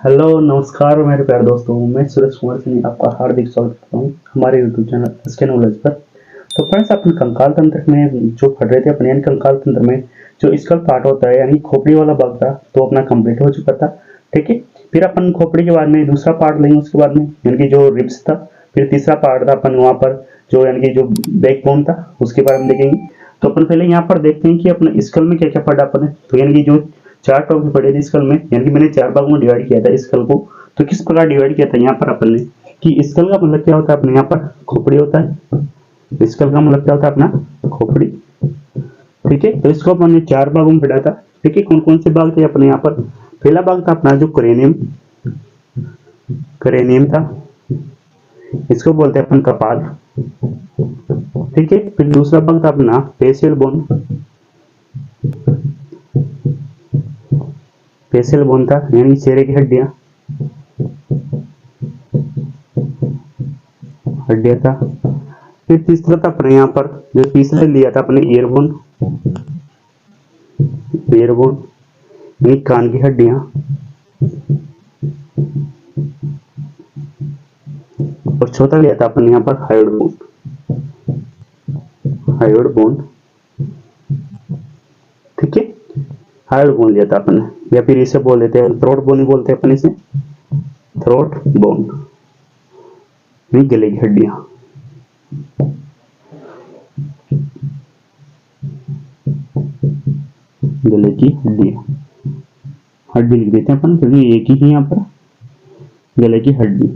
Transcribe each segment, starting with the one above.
Hello नमस्कार मेरे प्यारे दोस्तों, मैं सुरेश कुमार सिंह आपका हार्दिक स्वागत करता हूँ हमारे यूट्यूब चैनल एसके नॉलेज पर। तो फ्रेंड्स, अपन कंकाल तंत्र में जो पढ़ रहे थे अपने, यानी कंकाल तंत्र में जो स्कल पार्ट होता है यानी खोपड़ी वाला भाग था, तो अपना कंप्लीट हो चुका था। ठीक है, फिर अपन खोपड़ी के बाद में दूसरा पार्ट लेंगे, उसके बाद में यानी कि जो रिब्स था, फिर तीसरा पार्ट था अपन वहाँ पर जो यानी कि जो बैकबोन था उसके बारे में देखेंगे। तो अपन पहले यहाँ पर देखते हैं कि अपने स्कल में क्या क्या पढ़ा अपन ने। तो यानी कि जो चार टॉपिक पढ़े थे स्कल में, यानी कि मैंने चार भागों में डिवाइड किया था स्कल को। तो किस प्रकार डिवाइड किया था यहाँ पर अपन ने कि स्कल का मतलब क्या होता है अपने यहाँ पर खोपड़ी होता है। स्कल का मतलब क्या होता है अपना खोपड़ी। ठीक है, तो इसको अपन ने चार भागों में पढ़ा था। ठीक है, कौन कौन से भाग थे अपने यहाँ पर। पहला भाग था अपना जो क्रेनियम, क्रेनियम था, इसको बोलते हैं अपन कपाल। ठीक है, फिर दूसरा भाग था अपना फेशियल बोन, फेशियल बोन था यानी चेहरे की हड्डियां, हड्डियां था। फिर तीसरा था अपने यहाँ पर जो तीसरा लिया था अपने ईयरबोन, ईयरबोन यानी कान की हड्डियां। और चौथा लिया था अपने यहाँ पर हायोड बोन, हायोड बोन। ठीक है, हायोड बोन लिया था अपन ने, या फिर इसे बोल देते हैं थ्रोट बोन ही बोलते हैं अपन इसे, थ्रोट बोन यानी गले की हड्डियां। गले की हड्डियां, हड्डी लिख देते हैं अपन क्योंकि एक ही है यहाँ पर गले की हड्डी।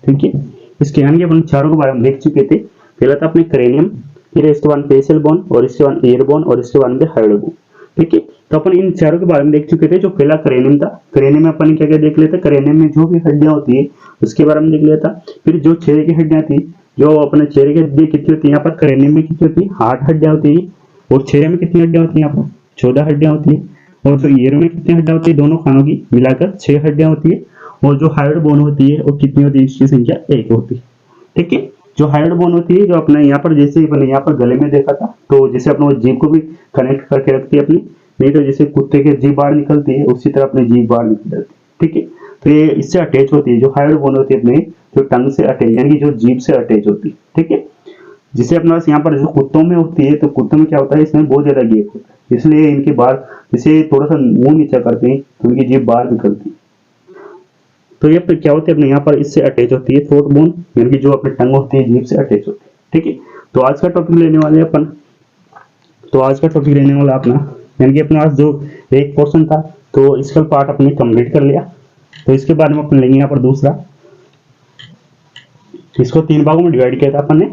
ठीक है, इसके यानी कि अपन चारों के बारे में देख चुके थे। पहला था अपने क्रेनियम, फिर इसके बाद फेशियल बोन, और इसके बाद ईयर बोन, और इसके बाद हायोड बोन। ठीक है, तो अपन इन चारों के बारे में देख चुके थे। जो पहला क्रेनियम था, क्रेनियम में अपन क्या क्या देख लेते, क्रेनियम में जो भी हड्डियां होती है उसके बारे में देख लिया था। फिर जो चेहरे की हड्डियां थी, जो अपने चेहरे की हड्डियां कितनी होती है यहाँ पर क्रेनियम में कितनी होती है, 8 हड्डियां होती है। और चेहरे में कितनी हड्डियां होती है यहाँ पर 14 हड्डियां होती है। और जो ईयर में कितनी हड्डियां होती है, दोनों कानों की मिलाकर 6 हड्डियां होती है। और जो हायोड बोन होती है वो कितनी होती है, इसकी संख्या 1 होती है। ठीक है, जो हायोड बोन होती है जो अपने यहाँ पर जैसे अपने यहाँ पर गले में देखा था, तो जैसे अपने जीभ को भी कनेक्ट करके रखती है अपनी, नहीं तो जैसे कुत्ते के जीभ बाहर निकलती है उसी तरह अपनी जीभ बाहर निकल जाती है। ठीक है, तो ये इससे अटैच होती है, जो हायोड बोन होती है अपने जो टंग से अटैच यानी कि जो जीभ से अटैच होती है। ठीक है, जिसे अपने पास यहाँ पर जो कुत्तों में होती है, तो कुत्तों में क्या होता है, इसमें बहुत ज्यादा गैप होता है, इसलिए इनके बाहर जैसे थोड़ा सा मुंह नीचा करते हैं तो उनकी जीभ बाहर निकलती है। तो ये क्या होती है अपने यहाँ पर इससे अटैच होती है थ्रोट बोन, यानी कि जो अपने टंग होती है जीभ से अटैच होती है। ठीक है, तो आज का टॉपिक लेने वाले अपन, तो आज का टॉपिक लेने वाला अपना यानी कि अपने पास जो एक पोर्शन था, तो इसका पार्ट अपने कंप्लीट कर लिया। तो इसके बाद में अपन लेंगे यहाँ पर दूसरा, इसको 3 भागों में डिवाइड किया था अपन ने।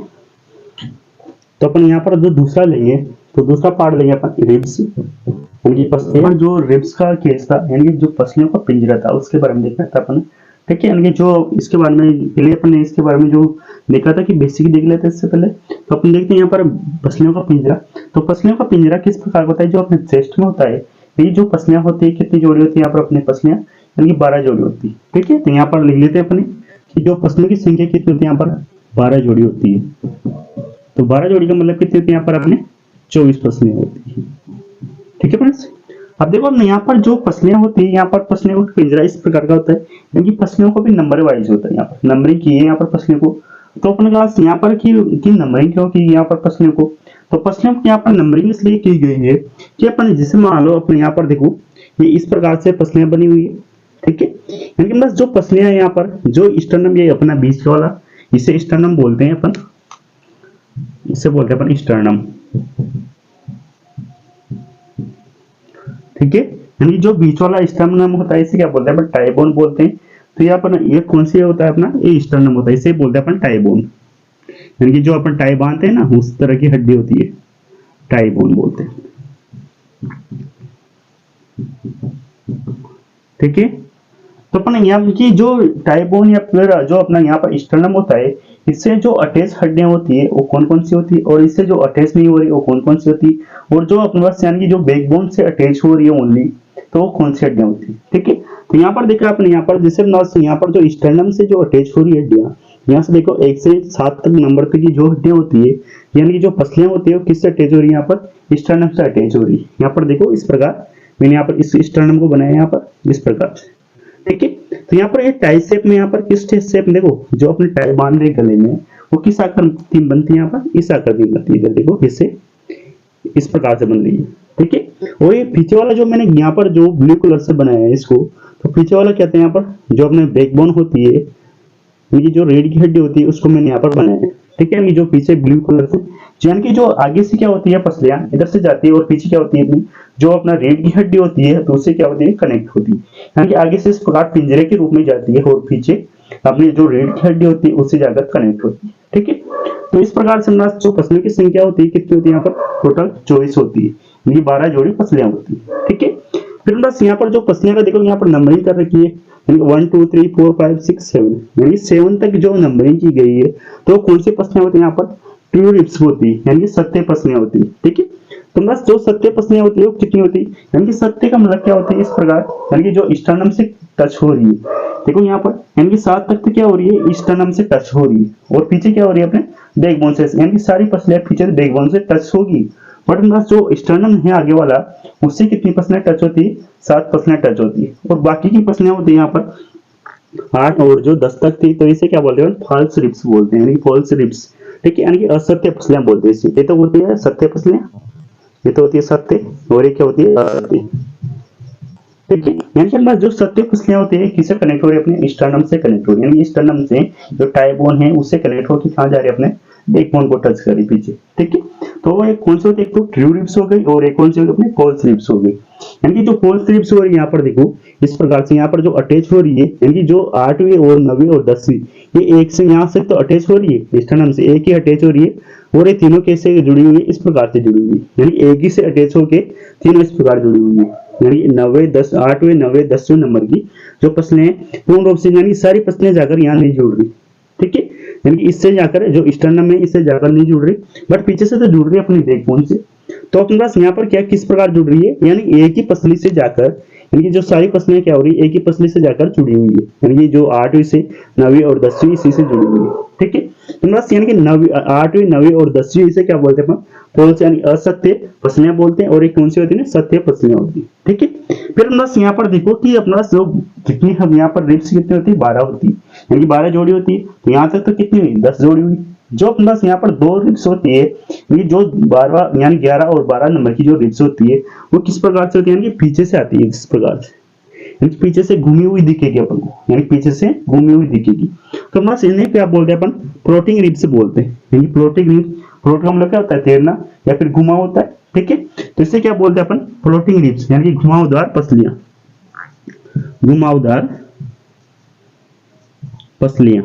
तो अपन यहाँ पर जो दूसरा लेंगे, तो दूसरा पार्ट लेंगे अपन रिब्स यानी कि पसलियां। जो रिब्स का केस था यानी कि जो पसलियों का पिंजरा था उसके बारे में देखना था अपन। ठीक है, यानी कि जो इसके बारे में पहले अपन ने इसके बारे में जो देखा था कि बेसिक देख लेते हैं इससे पहले। तो अपन देखते हैं यहाँ पर पसलियों का पिंजरा। तो पसलियों का पिंजरा किस प्रकार का होता है, जो अपने चेस्ट में होता है। ये जो पसलियां होती है कितनी जोड़ी होती है यहाँ पर अपने पसलियां, यानी कि 12 जोड़ी होती है। ठीक है, तो यहाँ पर लिख लेते हैं अपने कि जो पसलियों की संख्या कितनी होती है, यहाँ पर 12 जोड़ी होती है। तो 12 जोड़ी का मतलब कितनी होती है यहाँ पर अपने 24 पसलियां होती है। ठीक है फ्रेंड्स, अब देखो यहाँ पर जो पसलियां होती है, यहाँ पर पसलियों का पिंजरा इस प्रकार का होता है, क्योंकि पसलियों को भी नंबर वाइज होता है, यहाँ पर नंबरिंग की है यहाँ पर पसलियों को। तो अपने पास यहाँ पर की नंबरिंग क्यों की यहाँ पर पसलियों को, तो पसलियों की यहाँ पर नंबरिंग इसलिए की गई है कि अपन जैसे मान लो अपने यहाँ पर देखो ये इस प्रकार से पसलियां बनी हुई है। ठीक है, यानी बस जो पसलियां यहाँ पर जो स्टर्नम ये अपना बीच वाला, इसे स्टर्नम बोलते हैं अपन, इसे बोलते हैं अपन स्टर्नम। ठीक है, यानी जो बीच वाला स्टर्नम होता है इसे क्या बोलते हैं अपन, टाइबोन बोलते हैं। तो यहाँ पर ये कौन सी होता है अपना, ये स्टर्नम होता है, इसे बोलते हैं अपन टाइबोन। यानी कि जो अपन टाई बांधते हैं ना उस तरह की हड्डी होती है, टाइबोन बोलते हैं। ठीक है, तो अपन यहाँ की जो टाइबोन या फिर जो अपना यहाँ पर स्टर्नम होता है, इससे जो अटैच हड्डियां होती है वो कौन कौन सी होती है, और इससे जो अटैच नहीं हो रही वो कौन कौन सी होती है, और जो अपने पास यानी कि जो बैकबोन से अटैच हो रही है ओनली, तो वो कौन सी हड्डियां होती है। ठीक है, तो यहाँ पर देखा आपने, यहाँ पर जैसे यहाँ पर जो स्टर्नम से जो अटैच हो रही है हड्डियां, यहाँ से देखो 1 से 7 तक नंबर तक की जो हड्डियां होती है, यानी कि जो पसलियां होती है वो किससे अटैच हो रही है, यहाँ पर स्टर्नम से अटैच हो रही है। यहाँ पर देखो इस प्रकार मैंने यहाँ पर इस स्टर्नम को बनाया यहाँ पर इस प्रकार से। ठीक है। तो यहाँ पर ये टाई शेप में, यहाँ पर किस शेप में देखो, जो अपने टाई बांध रहे गले में वो किस आकृति में बनती है, यहाँ पर इस आकृति में बनती है। इधर देखो इसे इस प्रकार से बन रही है, ठीक है। और ये पीछे वाला जो मैंने यहाँ पर जो ब्लू कलर से बनाया है इसको, तो पीछे वाला कहते हैं यहाँ पर जो अपने बैकबोन होती है, ये जो रीढ़ की हड्डी होती है उसको मैंने यहाँ पर बनाया है, ठीक है। ये जो पीछे ब्लू कलर से, यानी कि जो आगे से क्या होती है पसलियां इधर से जाती है और पीछे क्या होती है अपनी जो अपना रीढ़ की हड्डी होती है तो उससे क्या होती है कनेक्ट होती है, यानी कि आगे से इस प्रकार पिंजरे के रूप में जाती है और पीछे अपनी जो रीढ़ की हड्डी होती है उससे जाकर कनेक्ट होती है, ठीक है। तो इस प्रकार से हमारे जो पसलियों की संख्या होती है कितनी होती है, यहाँ पर टोटल 24 होती है, ये 12 जोड़ी पसलियां होती है, ठीक है। फिर बस यहाँ पर जो पसलियां का देखो यहाँ पर नंबरिंग कर रखी है, 1 2 3 4 5 6 7, यानी 7 तक जो नंबरिंग की गई है तो कौन सी पसलियां होती है, यहाँ पर ट्रू रिप्स होती है, यानी कि सत्य पसलियां होती है, ठीक है। तो बस जो सत्य पसलियां होती है वो कितनी होती है, यानी कि सत्य का मतलब क्या होता है इस प्रकार, यानी कि जो स्टर्नम से टच हो रही है, देखो यहाँ पर यानी कि 7 तक तो क्या हो रही है स्टर्नम से टच हो रही है और पीछे क्या हो रही है अपने बैकबोन से, यानी कि सारी पसलियां पीछे बैकबोन से टच होगी, बट बस जो स्टर्नम है आगे वाला उससे कितनी पसलियां टच होती है, 7 पसलियां टच होती है और बाकी की पसलियां होती है यहाँ पर 8 और जो 10 तक थी तो इसे क्या बोलते हैं फॉल्स रिप्स बोलते हैं, यानी फॉल्स रिप्स, ठीक है, यानी कि असत्य पसलियां बोलते हैं इसे। ये तो होती है सत्य पसलियां, ये तो होती है सत्य और ये क्या होती है असत्य, ठीक है। यानी कि जो सत्य पसलियां होती है किससे कनेक्ट हो रही है, अपने स्टर्नम से कनेक्ट हो रही है, यानी स्टर्नम से जो टाई बोन है उससे कनेक्ट होकर कहां जा रही है, अपने बैकबोन को टच कर रही पीछे, ठीक है। तो एक कौन सी होती है, एक तो ट्रू रिप्स हो गई और एक कौन सी होती है अपने फॉल्स रिप्स हो गई, यानी कि जो फॉल्स रिप्स हो रही है यहाँ पर देखो इस प्रकार से यहाँ पर जो अटैच हो रही है, यानी कि जो 8वीं और 9वीं और 10वीं ये एक से यहाँ से तो अटैच हो रही है, स्टर्नम से एक ही अटैच हो रही है और ये तीनों कैसे जुड़ी हुई है, इस प्रकार से जुड़ी हुई है, यानी एक ही से अटैच होके तीनों इस प्रकार जुड़ी हुई है, यानी 9वें 10 8वें 9वें 10वें नंबर की जो पसलें हैं पूर्ण रूप से यानी सारी पसलें जाकर यहाँ नहीं जुड़ रही, ठीक है, यानी कि इससे जाकर जो स्टर्नम है इससे जाकर नहीं जुड़ रही बट पीछे से तो जुड़ रही है अपनी बैकबोन से। तो अपने पास यहाँ पर क्या किस प्रकार जुड़ रही है, यानी एक ही पसली से जाकर, यानी कि जो सारी पसलियां क्या हो रही है एक ही पसली से जाकर जुड़ी हुई है, यानी कि जो 8वीं से 9वीं और 10वीं इसी से जुड़ी हुई है, ठीक है। तो बस यानी कि 8वीं 9वीं और 10वीं इसे क्या बोलते हैं अपन फॉल्स यानी असत्य पसलियां बोलते हैं और एक कौन सी होती है सत्य पसलियां होती है, ठीक है। फिर बस यहाँ पर देखो कि अपना जो कितनी हम यहाँ पर रिप्स कितनी होती है 12 होती है, यानी कि 12 जोड़ी होती है, तो यहाँ तक तो कितनी हुई 10 जोड़ी हुई, जो अपने पास यहाँ पर 2 रिप्स होती है, यानी जो 12 यानी 11 और 12 नंबर की जो रिप्स होती है वो किस प्रकार से होती है, यानी कि पीछे से आती है इस प्रकार से, यानी पीछे से घूमी हुई दिखेगी अपन को, यानी पीछे से घूमी हुई दिखेगी। तो बस इन्हें क्या बोलते हैं अपन फ्लोटिंग रिप्स बोलते हैं, यानी फ्लोटिंग रिप्स, फ्लोट का मतलब क्या होता है तैरना या फिर घुमा होता है, ठीक है। तो इसे क्या बोलते हैं अपन फ्लोटिंग रिप्स, यानी कि घुमावदार पसलियां, घुमावदार पसलियां,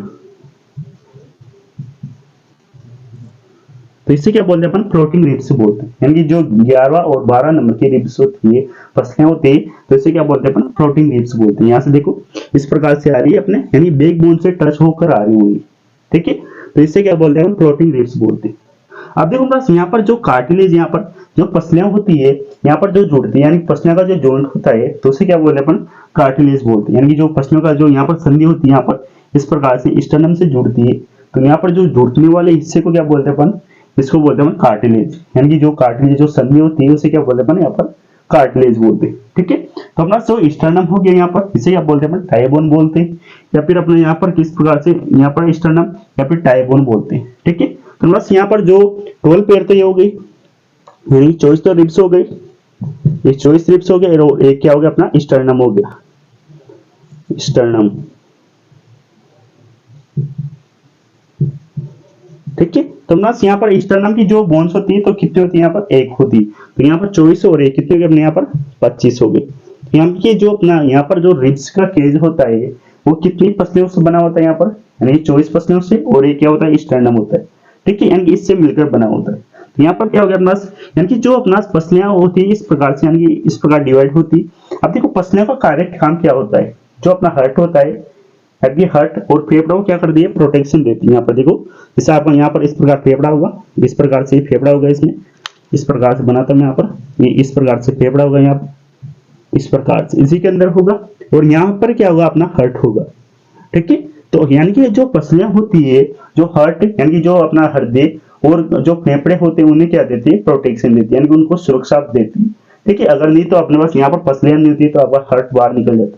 तो इसे क्या बोलते हैं अपन फ्लोटिंग रिप्स बोलते हैं, यानी कि जो 11 और 12 नंबर की रिप्स होती है पसलियां होती है तो इसे क्या बोलते हैं अपन फ्लोटिंग रिप्स बोलते हैं। यहाँ से देखो इस प्रकार से आ रही है अपने यानी बैकबोन से टच होकर आ रही होंगी, ठीक है, तो इसे क्या बोलते हैं फ्लोटिंग रिप्स बोलते हैं। अब देखो बस यहाँ पर जो कार्टिलेज यहाँ पर जो पसलियां होती है यहाँ पर जो जुड़ती है यानी पसलियों का जो जॉइंट होता है तो उसे क्या बोलते हैं अपन कार्टिलेज बोलते हैं, यानी कि जो पसलियों का जो यहाँ पर संधि होती है यहाँ पर इस प्रकार से स्टर्नम से जुड़ती है तो यहाँ पर जो जुड़ने वाले हिस्से को क्या बोलते हैं अपन, इसको बोलते हैं कार्टिलेज, यानी कि जो कार्टिलेज जो संधि होती है उसे क्या बोलते हैं अपन यहाँ पर कार्टिलेज बोलते हैं, ठीक है। तो अपना जो स्टर्नम हो गया यहाँ पर इसे क्या बोलते हैं अपन टाई बोन बोलते हैं या फिर अपने यहाँ पर किस प्रकार से यहाँ पर स्टर्नम या फिर टाई बोन बोलते हैं, ठीक है। तो बस यहाँ पर जो 12 पेयर तो ये हो गई, यानी 24 तो रिप्स हो गई, ये 24 रिप्स हो गए और एक क्या हो गया अपना स्टर्नम हो गया, स्टर्नम, ठीक है। तो बस यहाँ पर स्टर्नम की जो बोन्स होती है तो कितनी होती है यहाँ पर एक होती है, तो यहाँ पर 24 और एक कितनी हो गई अपने यहाँ पर 25 हो गई। यहाँ की जो अपना यहाँ पर जो रिब्स का केज होता है वो कितनी पसलियों से बना होता है यहाँ पर, यानी 24 पसलियों से और एक क्या होता है स्टर्नम होता है, ठीक है, यानी कि इससे मिलकर बना होता है। तो यहाँ पर क्या हो गया अपना यानी कि जो अपना पसलियां होती है इस प्रकार से यानी कि इस प्रकार डिवाइड होती है। अब देखो पसलियों का कार्य काम क्या होता है, जो अपना हर्ट होता है ये हर्ट और फेफड़ा को क्या कर दिए प्रोटेक्शन देती है। यहाँ पर देखो जैसे आपका यहाँ पर इस प्रकार फेफड़ा होगा, इस प्रकार से फेफड़ा होगा, इसमें इस प्रकार से बनाता हूं यहाँ पर ये इस प्रकार से फेफड़ा होगा, यहाँ इस प्रकार से इसी के अंदर होगा और यहाँ पर क्या होगा अपना हर्ट होगा, ठीक है। तो यानी कि जो पसलियां होती है जो हर्ट यानी कि जो अपना हृदय और जो फेफड़े होते हैं उन्हें क्या देती है प्रोटेक्शन देती है, यानी कि उनको सुरक्षा देती है, ठीक है। अगर नहीं तो अपने पास यहाँ पर पसलियां नहीं होती तो आपका हर्ट बाहर निकल जाता,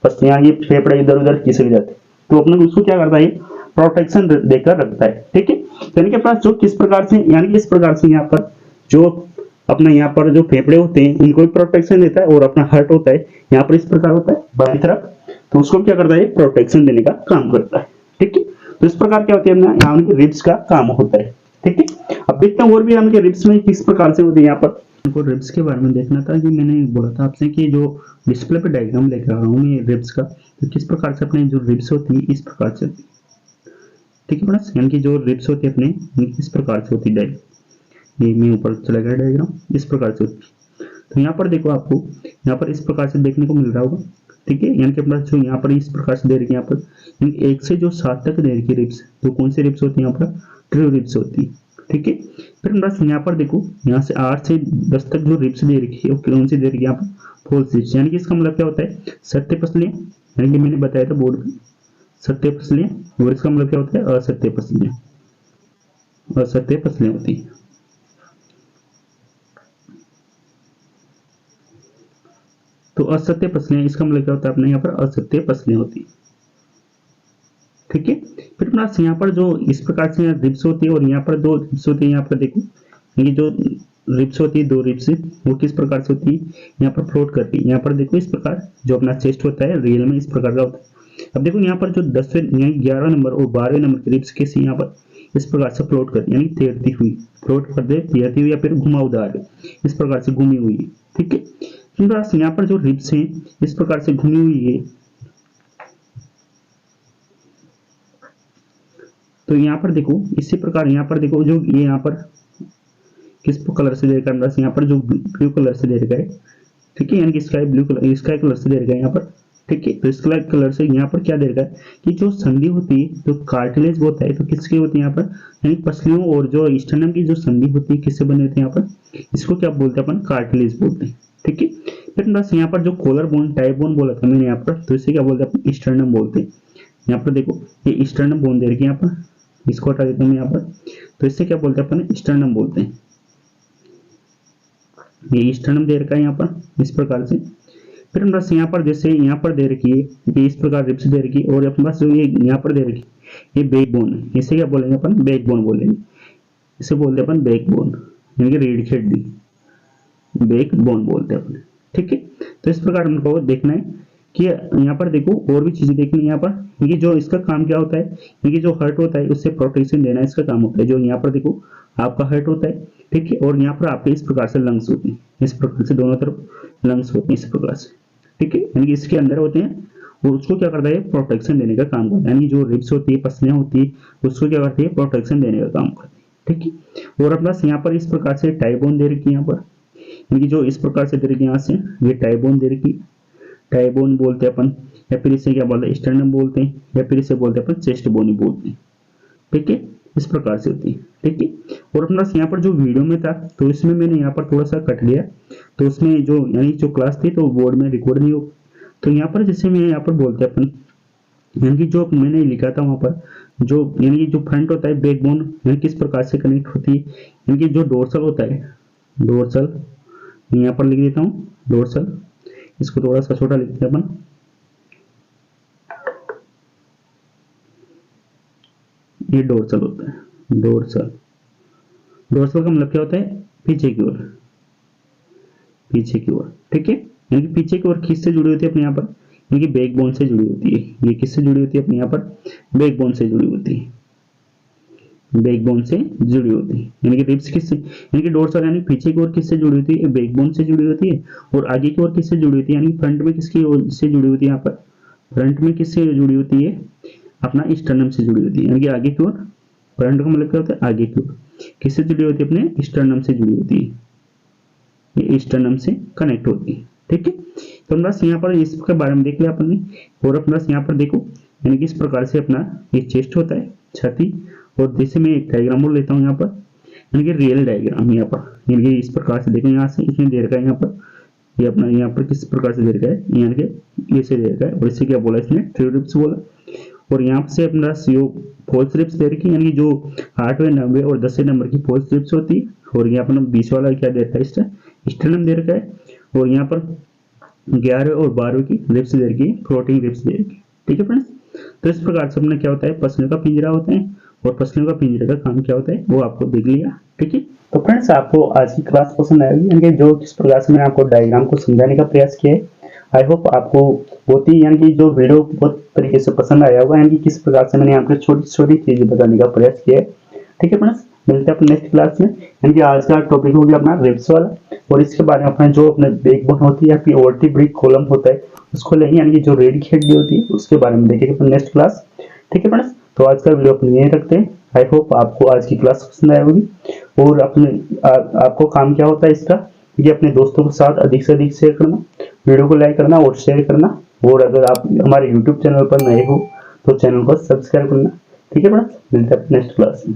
पसलियां, ये फेफड़े इधर उधर खिसक जाते हैं, तो अपने को उसको क्या करता है, प्रोटेक्शन देकर रखता है। ठीक है, यानी कि पास जो किस प्रकार से, यानी कि इस प्रकार से यहाँ पर जो अपना यहाँ पर जो फेफड़े होते हैं इनको भी प्रोटेक्शन देता है, और अपना हार्ट होता है यहाँ पर इस प्रकार होता है बाईं तरफ, तो उसको क्या करता है, प्रोटेक्शन देने का काम करता है। ठीक है, तो इस प्रकार क्या होती है अपना यहाँ के रिब्स का काम होता है। ठीक है, अब देखते हैं और भी हम के रिब्स में किस प्रकार से होते हैं। यहाँ पर हमको रिब्स के बारे में देखना था कि मैंने बोला था आपसे कि जो डिस्प्ले पे डायग्राम लेकर आ रहा हूँ मैं रिब्स का, तो किस प्रकार से अपने जो रिब्स होती है इस प्रकार से होती है। ठीक है फ्रेंड्स, यानी कि जो रिब्स होती है अपने इस प्रकार से होती है, ये मैं ऊपर चला गया डायग्राम, इस प्रकार से होती है। तो यहाँ पर देखो आपको यहाँ पर इस प्रकार से देखने को मिल रहा होगा। ठीक है, यानी कि अपना जो यहाँ पर इस प्रकार से दे रखी है, यहाँ पर यानी 1 से जो 7 तक दे रखी रिब्स, तो कौन सी रिब्स होती है, यहाँ पर ट्रू रिब्स होती है। ठीक है, फिर बस यहाँ पर देखो यहाँ से 8 से 10 तक जो रिब्स दे रखी है वो कौन सी दे रखी है, यहाँ पर फॉल्स रिब्स, यानी कि इसका मतलब क्या होता है, सत्य पसलियां, यानी कि मैंने बताया था बोर्ड में सत्य पसलियां, और इसका मतलब क्या होता है, असत्य पसलियां, असत्य पसलियां होती है। तो असत्य पसलियां, इसका मतलब क्या होता है अपने यहाँ पर असत्य पसलियां होती है। ठीक है, फिर प्लस यहाँ पर जो इस प्रकार से रिब्स होती है और यहाँ पर 2 रिब्स होती है, यहाँ पर देखो ये जो रिब्स होती है 2 रिब्स वो किस प्रकार से होती है, यहाँ पर फ्लोट करती है। यहाँ पर देखो इस प्रकार जो अपना चेस्ट होता है रियल में इस प्रकार का होता है। अब देखो यहाँ पर जो 10वें 11वें नंबर और 12वें नंबर की रिब्स कैसी यहाँ पर इस प्रकार से फ्लोट करती है, यानी तैरती हुई, फ्लोट कर दे तैरती हुई या फिर घुमावदार इस प्रकार से घूमी हुई है। ठीक है, यहाँ पर जो रिब्स है इस प्रकार से घूमी हुई है, तो यहाँ पर देखो इसी प्रकार यहाँ पर देखो जो ये यहाँ पर किस कलर से दे रखा है, यहाँ पर जो ब्लू कलर से दे रखा है। ठीक है, यानी कि sky blue colour, sky colour से दे रखा है यहाँ पर। ठीक है, तो स्काई कलर से यहाँ पर क्या दे रखा है कि जो संधि होती है, जो कार्टिलेज होता है, तो किसकी होती है यहाँ पर, यानी पसलियों और जो स्टर्नम की जो संधि होती है किससे बने होते हैं यहाँ पर, इसको क्या बोलते हैं अपन, कार्टिलेज बोलते हैं। ठीक है, फिर बस यहाँ पर जो कॉलर बोन टाइप बोन बोला था मैंने यहाँ पर, तो इसे क्या बोलते हैं अपन, स्टर्नम बोलते हैं। यहाँ पर देखो ये स्टर्नम बोन दे रखी है यहाँ पर, इसको हटा देता हूँ यहाँ पर, तो इससे क्या बोलते हैं अपन, स्टर्नम बोलते हैं। ये स्टर्नम दे रखा है यहाँ पर इस प्रकार से। फिर बस यहाँ पर जैसे यहाँ पर दे रखी है ये इस प्रकार रिब्स दे रखी है, और अपने पास जो ये यहाँ पर दे रखी ये बैक बोन है, इसे क्या बोलेंगे अपन, बैक बोन बोलेंगे, इसे बोलते हैं अपन बैक बोन, यानी कि रीढ़ की हड्डी, बैक बोन बोलते हैं अपन। ठीक है, तो इस प्रकार हमको देखना है कि यहाँ पर देखो और भी चीजें देखनी है यहाँ पर, ये जो इसका काम क्या होता है, ये जो हर्ट होता है उससे प्रोटेक्शन देना इसका काम होता है। जो यहाँ पर देखो आपका हर्ट होता है, ठीक है, और यहाँ पर आपके इस प्रकार से लंग्स होते हैं, इस प्रकार से दोनों तरफ लंग्स होते हैं इस प्रकार से। ठीक है, यानी कि इसके अंदर होते हैं, और उसको क्या करता है, प्रोटेक्शन देने का काम करता है, यानी जो रिब्स होती है, पसलियां होती है, उसको क्या करती है, प्रोटेक्शन देने का काम करती है। ठीक है, और अपना यहाँ पर इस प्रकार से टाइबोन दे रखी है यहाँ पर, यानी कि जो इस प्रकार से दे रखी है यहाँ से ये टाइबोन दे रखी, टाइबोन बोलते हैं अपन, या फिर इसे क्या बोलते हैं, स्टर्नम बोलते हैं, या फिर इसे बोलते हैं अपन चेस्ट बोन बोलते हैं। ठीक है, इस प्रकार से होती है। ठीक है, और अपना यहाँ पर जो वीडियो में था तो इसमें मैंने यहाँ पर थोड़ा सा कट लिया, तो उसमें जो यानी जो क्लास थी तो बोर्ड में रिकॉर्ड नहीं हो, तो यहाँ पर जैसे मैं यहाँ पर बोलते हैं अपन, यानी कि जो मैंने लिखा था वहां पर जो यानी कि जो फ्रंट होता है बैक बोन, यानी किस प्रकार से कनेक्ट होती है, यानी कि जो डोर्सल होता है, डोर्सल यहाँ पर लिख देता हूँ, डोर्सल, इसको थोड़ा सा छोटा लिखते हैं अपन, ये डोर्सल होता है, डोर्सल, डोर्सल का मतलब क्या होता है, पीछे की ओर, पीछे की ओर। ठीक है, यानी कि पीछे की ओर किससे जुड़ी होती है अपने यहाँ पर, यानी कि बैक बोन से जुड़ी होती है। ये किससे जुड़ी होती है अपने यहाँ पर, बैक बोन से जुड़ी होती है, बैक बोन से जुड़ी होती है। यानी कि रिब्स किससे, यानी कि डोर्सल यानी पीछे की ओर किससे जुड़ी होती है, बैक बोन से जुड़ी होती है, और आगे की ओर किससे जुड़ी होती है, यानी फ्रंट में किसकी ओर से जुड़ी होती है, यहाँ पर फ्रंट में किससे जुड़ी होती है, अपना स्टर्नम से जुड़ी होती है। यानी कि आगे की ओर, फ्रंट का मतलब क्या होता है, आगे की ओर किससे जुड़ी होती है, अपने स्टर्नम से जुड़ी होती है, ये स्टर्नम से कनेक्ट होती है। ठीक है, तो बस यहाँ पर इसके बारे में देख लिया अपन ने, और अपना यहाँ पर देखो यानी कि इस प्रकार से अपना ये चेस्ट होता है, छाती, और जैसे मैं एक डायग्राम और लेता हूँ यहाँ पर, यानी कि रियल डायग्राम यहाँ पर, यानी कि इस प्रकार से देखो यहाँ से इसमें दे रखा है यहाँ पर, ये अपना यहाँ पर किस प्रकार से दे रखा है, यानी कि ये से दे रखा है, और इसे क्या बोला इसने, ट्रू रिब्स बोला, और यहाँ से अपना सीओ फॉल्स रिब्स दे रखी, यानी कि जो 8वें 9वें और 10वें नंबर की फॉल्स रिब्स होती है, और यहाँ पर 20 वाला क्या दे रखा है, स्टर्नम दे रखा है, और यहाँ पर 11 और 12 की रिब्स दे रखी है, फ्लोटिंग रिब्स दे रखी है। ठीक है फ्रेंड्स, तो इस प्रकार से अपना क्या होता है, पसलियों का पिंजरा होता है, और पसलियों का पिंजरे का काम क्या होता है वो आपको देख लिया। ठीक है, तो फ्रेंड्स आपको आज की क्लास पसंद आएगी, यानी कि जो जिस प्रकार से मैंने आपको डायग्राम को समझाने का प्रयास किया है, आई होप आपको बहुत ही यानी कि जो वीडियो बहुत तरीके से पसंद आया होगा, यानी कि किस प्रकार से मैंने आपको छोटी छोटी चीजें बताने का प्रयास किया है। ठीक है फ्रेंड्स, मिलते हैं अपने नेक्स्ट क्लास में। यानी कि आज का टॉपिक हो गया अपना रिब्स वाला, और इसके बारे में अपना जो अपने बैकबोन होती है, आपकी वर्टिब्रिक कॉलम होता है, उसको लेंगे, यानी कि जो रेड हड्डी होती है उसके बारे में देखेंगे अपने नेक्स्ट क्लास। ठीक है फ्रेंड्स, तो आज का वीडियो अपने यहीं रखते हैं। आई होप आपको आज की क्लास पसंद आई होगी, और अपने आपको काम क्या होता है इसका, ये अपने दोस्तों के साथ अधिक से अधिक शेयर करना, वीडियो को लाइक करना और शेयर करना, और अगर आप हमारे यूट्यूब चैनल पर नए हो तो चैनल को सब्सक्राइब करना। ठीक है फ्रेंड्स, मिलते हैं नेक्स्ट क्लास में।